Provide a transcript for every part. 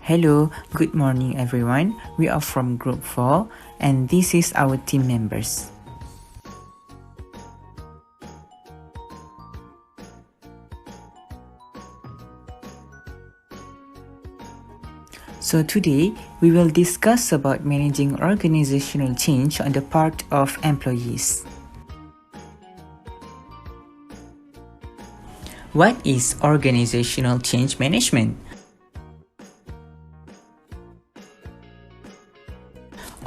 Hello, good morning everyone. We are from Group 4 and this is our team members. So today, we will discuss about managing organizational change on the part of employees. What is organizational change management?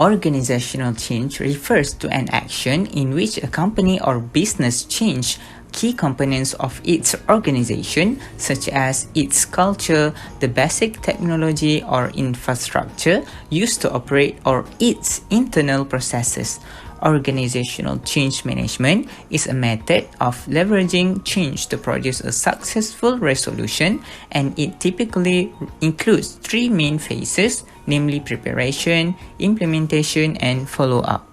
Organizational change refers to an action in which a company or business change key components of its organization, such as its culture, the basic technology or infrastructure used to operate, or its internal processes. Organizational change management is a method of leveraging change to produce a successful resolution, and it typically includes three main phases, namely preparation, implementation, and follow-up.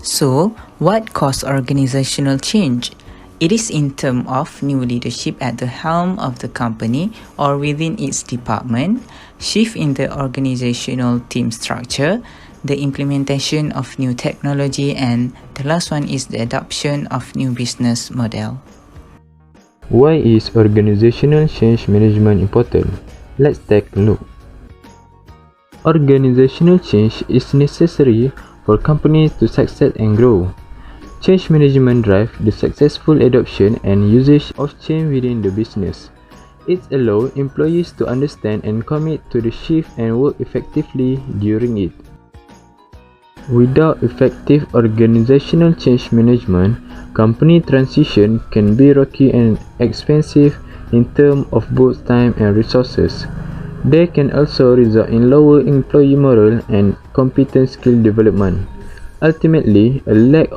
So, what causes organizational change? It is in terms of new leadership at the helm of the company or within its department, shift in the organizational team structure, the implementation of new technology, and the last one is the adoption of new business model. Why is organizational change management important? Let's take a look. Organizational change is necessary for companies to succeed and grow. Change management drives the successful adoption and usage of change within the business. It allows employees to understand and commit to the shift and work effectively during it. Without effective organizational change management, company transition can be rocky and expensive in terms of both time and resources. They can also result in lower employee morale and competent skill development. Ultimately, a lack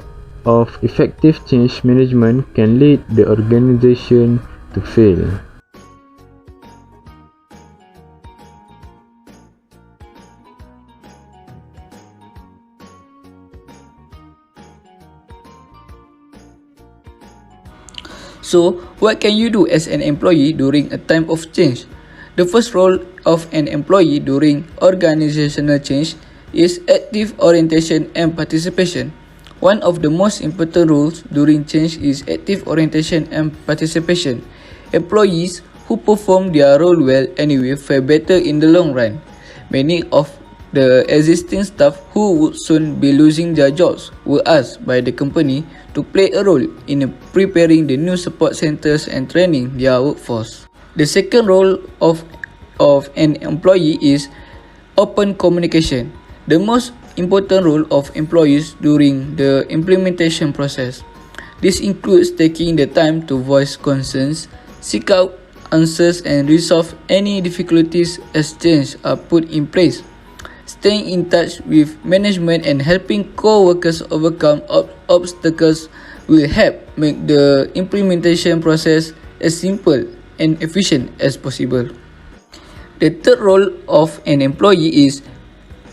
of effective change management can lead the organization to fail. So, what can you do as an employee during a time of change? The first role of an employee during organizational change is active orientation and participation. One of the most important roles during change is active orientation and participation. Employees who perform their role well anyway fare better in the long run. Many of the existing staff who would soon be losing their jobs were asked by the company to play a role in preparing the new support centers and training their workforce. The second role of an employee is open communication. The most important role of employees during the implementation process. This includes taking the time to voice concerns, seek out answers, and resolve any difficulties as changes are put in place. Staying in touch with management and helping co-workers overcome obstacles will help make the implementation process as simple and efficient as possible. The third role of an employee is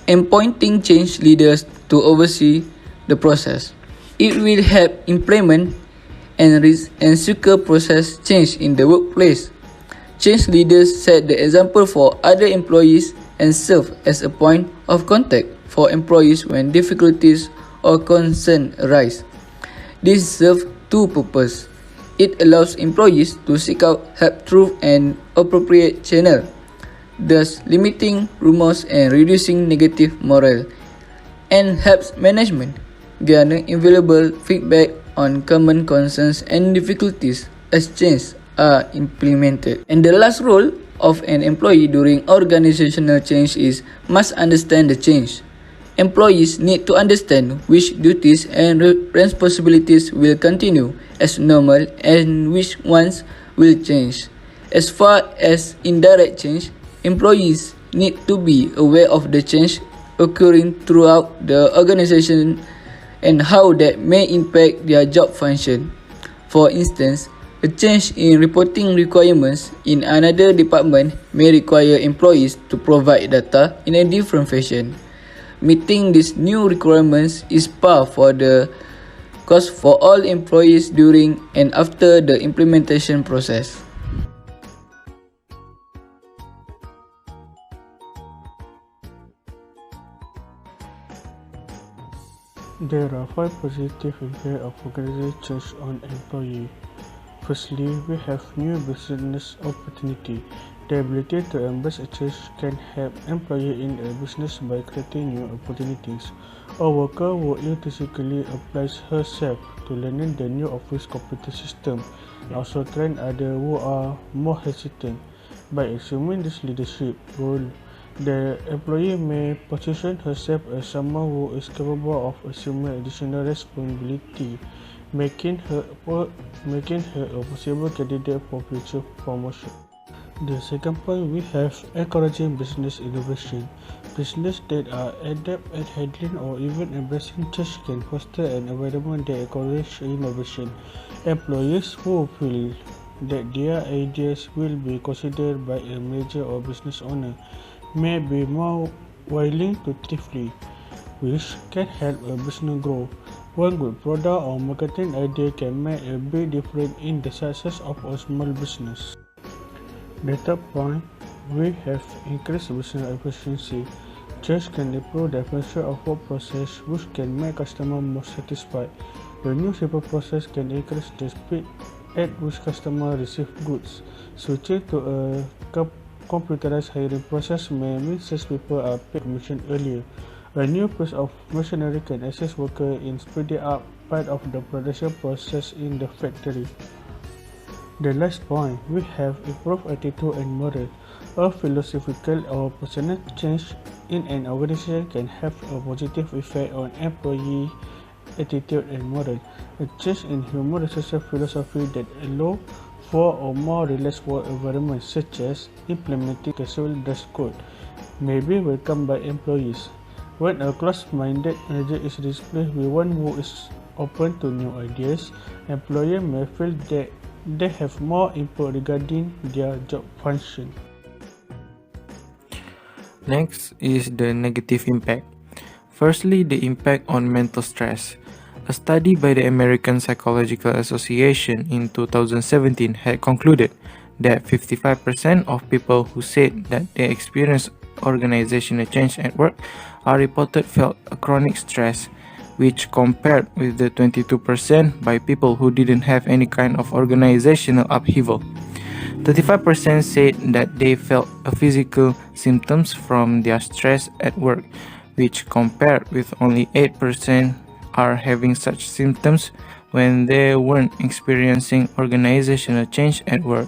appointing change leaders to oversee the process. It will help implement and secure process change in the workplace. Change leaders set the example for other employees and serve as a point of contact for employees when difficulties or concerns arise. This serves two purposes. It allows employees to seek out help through an appropriate channel, thus limiting rumors and reducing negative morale, and helps management garner invaluable feedback on common concerns and difficulties as changes are implemented. And the last role of an employee during organizational change is must understand the change. Employees need to understand which duties and responsibilities will continue as normal and which ones will change. As far as indirect change, employees need to be aware of the change occurring throughout the organization and how that may impact their job function. For instance, a change in reporting requirements in another department may require employees to provide data in a different fashion. Meeting these new requirements is par for the course for all employees during and after the implementation process. There are 5 positive impacts of organizational change on employee. Firstly, we have new business opportunity. The ability to embrace a change can help employees in a business by creating new opportunities. A worker who enthusiastically applies herself to learning the new office computer system also train others who are more hesitant. By assuming this leadership role, the employee may position herself as someone who is capable of assuming additional responsibility, making her a possible candidate for future promotion. The second point, we have encouraging business innovation. Businesses that are adept at handling or even embracing change can foster an environment that encourages innovation. Employees who feel that their ideas will be considered by a manager or business owner may be more willing to actively, which can help a business grow. One good product or marketing idea can make a big difference in the success of a small business. The third point, we have increased business efficiency. Change can improve the efficiency of work process, which can make customers more satisfied. The new simple process can increase the speed at which customers receive goods. Switching to a computerized hiring process may mean salespeople are paid commission earlier. A new piece of machinery can assist workers in speeding up part of the production process in the factory. The last point, we have improved attitude and morale. A philosophical or personal change in an organization can have a positive effect on employee attitude and morale. A change in human resources philosophy that allows for a more relaxed work environment, such as implementing casual dress code, may be welcomed by employees. When a closed-minded manager is replaced with one who is open to new ideas, employees may feel that they have more input regarding their job function. Next is the negative impact. Firstly, the impact on mental stress. A study by the American Psychological Association in 2017 had concluded that 55% of people who said that they experienced organizational change at work are reported felt a chronic stress, which compared with the 22% by people who didn't have any kind of organizational upheaval. 35% said that they felt a physical symptoms from their stress at work, which compared with only 8% are having such symptoms when they weren't experiencing organizational change at work.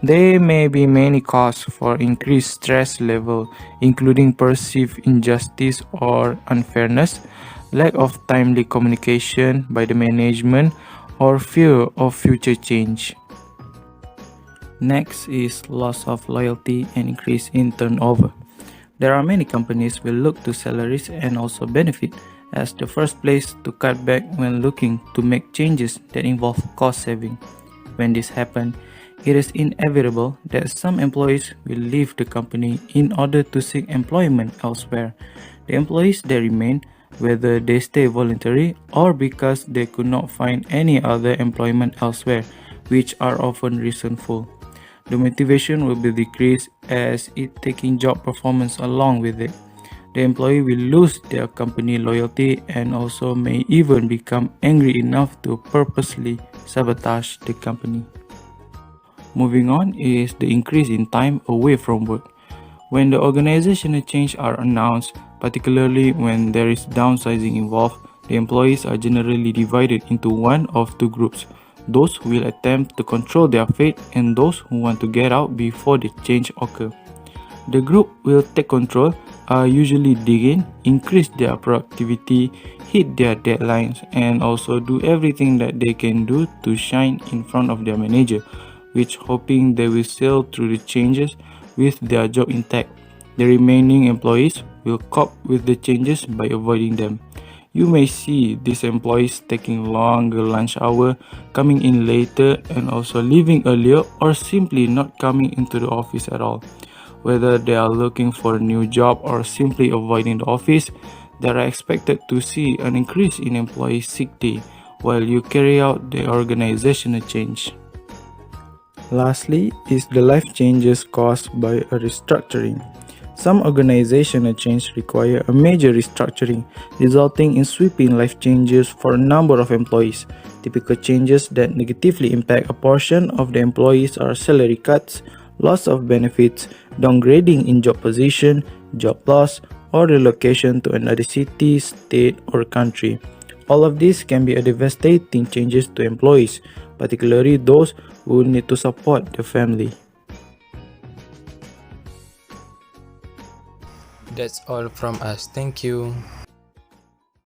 There may be many causes for increased stress level, including perceived injustice or unfairness, lack of timely communication by the management, or fear of future change. Next is loss of loyalty and increase in turnover. There are many companies will look to salaries and also benefit as the first place to cut back when looking to make changes that involve cost saving. When this happens, it is inevitable that some employees will leave the company in order to seek employment elsewhere. The employees that remain, whether they stay voluntarily or because they could not find any other employment elsewhere, which are often resentful. The motivation will be decreased as it taking job performance along with it. The employee will lose their company loyalty and also may even become angry enough to purposely sabotage the company. Moving on is the increase in time away from work. When the organizational change are announced, particularly when there is downsizing involved, the employees are generally divided into one of two groups: those who will attempt to control their fate and those who want to get out before the change occurs. The group will take control, usually dig in, increase their productivity, hit their deadlines, and also do everything that they can do to shine in front of their manager, which hoping they will sail through the changes with their job intact. The remaining employees will cope with the changes by avoiding them. You may see these employees taking longer lunch hour, coming in later, and also leaving earlier or simply not coming into the office at all. Whether they are looking for a new job or simply avoiding the office, they are expected to see an increase in employee sick day while you carry out the organizational change. Lastly is the life changes caused by a restructuring. Some organizational change require a major restructuring, resulting in sweeping life changes for a number of employees. Typical changes that negatively impact a portion of the employees are salary cuts, loss of benefits, downgrading in job position, job loss, or relocation to another city, state, or country. All of these can be a devastating changes to employees, particularly those who need to support their family. That's all from us. Thank you.